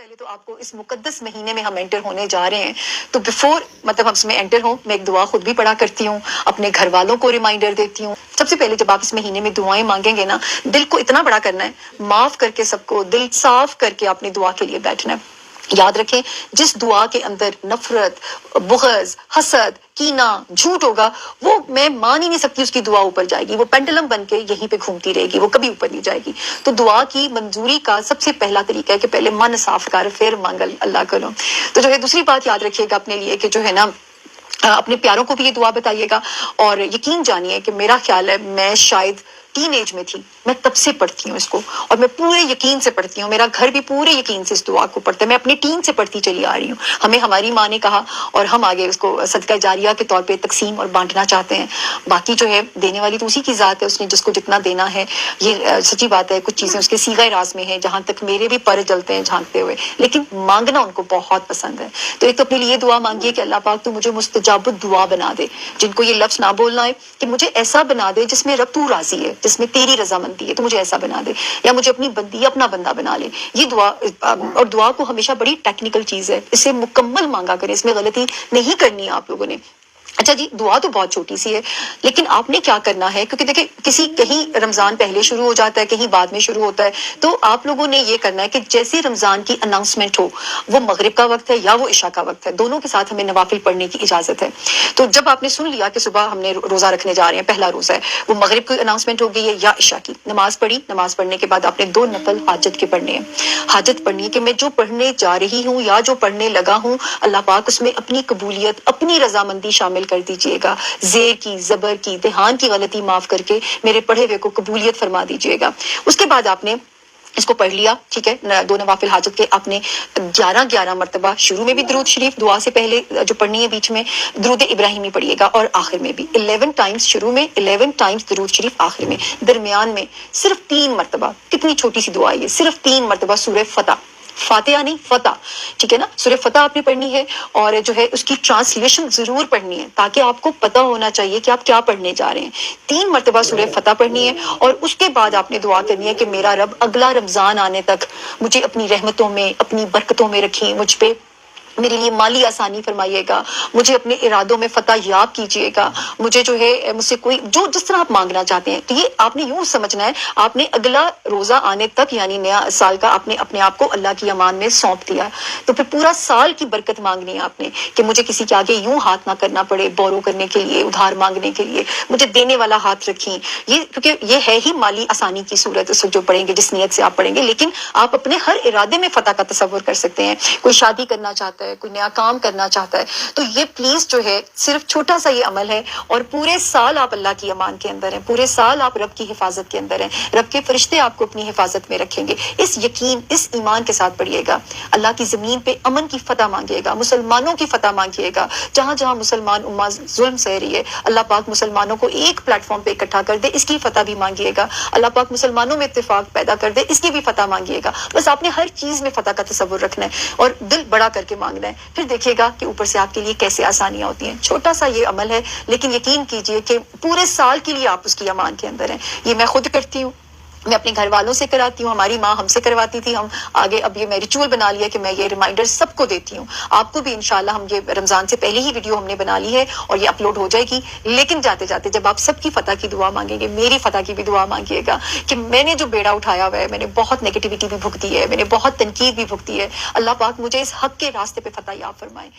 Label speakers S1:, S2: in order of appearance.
S1: پہلے تو آپ کو اس مقدس مہینے میں ہم انٹر ہونے جا رہے ہیں تو بیفور ہم اس میں انٹر ہوں میں ایک دعا خود بھی پڑھا کرتی ہوں، اپنے گھر والوں کو ریمائنڈر دیتی ہوں۔ سب سے پہلے جب آپ اس مہینے میں دعائیں مانگیں گے نا، دل کو اتنا بڑا کرنا ہے، معاف کر کے سب کو دل صاف کر کے اپنی دعا کے لیے بیٹھنا ہے۔ یاد رکھیں جس دعا کے اندر نفرت، بغض، حسد، کینہ، جھوٹ ہوگا، وہ میں مان ہی نہیں سکتی اس کی دعا اوپر جائے گی، وہ پینڈلم بن کے یہیں پہ گھومتی رہے گی، وہ کبھی اوپر نہیں جائے گی۔ تو دعا کی منظوری کا سب سے پہلا طریقہ ہے کہ پہلے من صاف کر پھر مانگل اللہ کرو۔ تو دوسری بات یاد رکھیے گا اپنے لیے کہ نا اپنے پیاروں کو بھی یہ دعا بتائیے گا، اور یقین جانیے کہ میرا خیال ہے میں شاید ٹین ایج میں تھی، میں تب سے پڑھتی ہوں اس کو، اور میں پورے یقین سے پڑھتی ہوں، میرا گھر بھی پورے یقین سے اس دعا کو پڑھتا ہے، میں اپنی ٹین سے پڑھتی چلی آ رہی ہوں۔ ہمیں ہماری ماں نے کہا اور ہم آگے اس کو صدقہ جاریہ کے طور پہ تقسیم اور بانٹنا چاہتے ہیں۔ باقی دینے والی تو اسی کی ذات ہے، اس نے جس کو جتنا دینا ہے۔ یہ سچی بات ہے، کچھ چیزیں اس کے صیغہ راز میں ہیں جہاں تک میرے بھی پر جلتے ہیں جھانکتے ہوئے، لیکن مانگنا ان کو بہت پسند ہے۔ تو ایک تو اپنے لیے دعا مانگیے کہ اللہ پاک تو مجھے مستجاب الدعا بنا دے، جن کو یہ لفظ نہ بولنا ہے کہ مجھے ایسا بنا دے جس میں رب تو راضی ہے، جس میں تیری رضامندی ہے، تو مجھے ایسا بنا دے، یا مجھے اپنی بندی اپنا بندہ بنا لے۔ یہ دعا، اور دعا کو ہمیشہ بڑی ٹیکنیکل چیز ہے، اسے مکمل مانگا کریں، اس میں غلطی نہیں کرنی ہے آپ لوگوں نے۔ اچھا جی، دعا تو بہت چھوٹی سی ہے، لیکن آپ نے کیا کرنا ہے، کیونکہ دیکھیں کہیں رمضان پہلے شروع ہو جاتا ہے، کہیں بعد میں شروع ہوتا ہے، تو آپ لوگوں نے یہ کرنا ہے کہ جیسے رمضان کی اناؤنسمنٹ ہو، وہ مغرب کا وقت ہے یا وہ عشاء کا وقت ہے، دونوں کے ساتھ ہمیں نوافل پڑھنے کی اجازت ہے۔ تو جب آپ نے سن لیا کہ صبح ہم نے روزہ رکھنے جا رہے ہیں، پہلا روزہ ہے، وہ مغرب کی اناؤنسمنٹ ہو گئی ہے یا عشاء کی، نماز پڑھی، نماز پڑھنے کے بعد آپ نے 2 نفل حاجت کے پڑھنے ہیں۔ حاجت پڑھنی ہے کہ میں جو پڑھنے جا رہی ہوں یا جو پڑھنے لگا ہوں، اللہ پاک اس میں اپنی قبولیت، اپنی رضامندی شامل کر دیجئے گا، زیر کی، زبر کی، دہان کی غلطی معاف کر کے میرے پڑھے ہوئے کو قبولیت فرما دیجئے گا۔ اس کے بعد آپ نے اس کو پڑھ لیا، ٹھیک ہے، 2 نوافل حاجت کے آپ نے 11 مرتبہ شروع میں بھی درود شریف دعا سے پہلے جو پڑھنی ہے، بیچ میں درود ابراہیمی پڑھیے گا، اور آخر میں بھی 11 ٹائمز شروع میں، 11 ٹائمز درود شریف آخر میں، درمیان میں صرف 3 مرتبہ، کتنی چھوٹی سی دعا ہے، صرف 3 مرتبہ سورہ فتح، فاتحہ نہیں فتح، ٹھیک ہے نا، سورہ فتح آپ نے پڑھنی ہے، اور اس کی ٹرانسلیشن ضرور پڑھنی ہے تاکہ آپ کو پتہ ہونا چاہیے کہ آپ کیا پڑھنے جا رہے ہیں۔ 3 مرتبہ سورہ فتح پڑھنی ہے، اور اس کے بعد آپ نے دعا کرنی ہے کہ میرا رب اگلا رمضان آنے تک مجھے اپنی رحمتوں میں، اپنی برکتوں میں رکھیں، مجھ پہ میرے لیے مالی آسانی فرمائیے گا، مجھے اپنے ارادوں میں فتح یاب کیجیے گا، مجھے مجھ سے کوئی جس طرح آپ مانگنا چاہتے ہیں۔ تو یہ آپ نے یوں سمجھنا ہے، آپ نے اگلا روزہ آنے تک یعنی نیا سال کا آپ نے اپنے آپ کو اللہ کی امان میں سونپ دیا، تو پھر پورا سال کی برکت مانگنی ہے آپ نے کہ مجھے کسی کے آگے یوں ہاتھ نہ کرنا پڑے، بورو کرنے کے لیے، ادھار مانگنے کے لیے، مجھے دینے والا ہاتھ رکھیں۔ کیونکہ یہ ہے ہی مالی آسانی کی صورت، اس جو پڑھیں گے، جس نیت سے آپ پڑھیں گے، لیکن آپ اپنے ہر ارادے میں فتح کا تصور کر سکتے ہیں۔ کوئی شادی کرنا چاہتا ہے، کوئی نیا کام کرنا چاہتا ہے، تو یہ پلیز صرف چھوٹا سا یہ عمل ہے، اور پورے سال آپ اللہ کی امان کے اندر ہیں، پورے سال آپ رب کی حفاظت کے اندر ہیں، رب کے فرشتے آپ کو اپنی حفاظت میں رکھیں گے۔ اس یقین، اس ایمان کے ساتھ پڑھیے گا، اللہ کی زمین پہ امن کی فتح مانگیے گا، مسلمانوں کی فتح مانگیے گا، جہاں جہاں مسلمان امہ ظلم سہ رہی ہے، اللہ پاک مسلمانوں کو ایک پلیٹ فارم پہ اکٹھا کر دے، اس کی فتح بھی مانگیے گا، اللہ پاک مسلمانوں میں اتفاق پیدا کر دے، اس کی بھی فتح مانگیے گا۔ بس آپ نے ہر چیز میں فتح کا تصور رکھنا ہے اور دل بڑا کر کے مانگنا ہے، پھر دیکھیے گا کہ اوپر سے آپ کے لیے کیسے آسانیاں ہوتی ہیں۔ چھوٹا سا یہ عمل ہے، لیکن یقین کیجئے کہ پورے سال کے لیے آپ اس کی امان کے اندر ہیں۔ یہ میں خود کرتی ہوں، میں اپنے گھر والوں سے کراتی ہوں، ہماری ماں ہم سے کرواتی تھی، ہم آگے اب یہ میں ریچول بنا لیا کہ میں یہ ریمائنڈر سب کو دیتی ہوں۔ آپ کو بھی انشاءاللہ ہم یہ رمضان سے پہلے ہی ویڈیو ہم نے بنا لی ہے اور یہ اپلوڈ ہو جائے گی، لیکن جاتے جاتے جب آپ سب کی فتح کی دعا مانگیں گے، میری فتح کی بھی دعا مانگیے گا کہ میں نے جو بیڑا اٹھایا ہوا ہے، میں نے بہت نیگیٹیوٹی بھی بھگتی ہے، میں نے بہت تنقید بھی بھگتی ہے، اللہ پاک مجھے اس حق کے راستے پہ فتح یاب فرمائے۔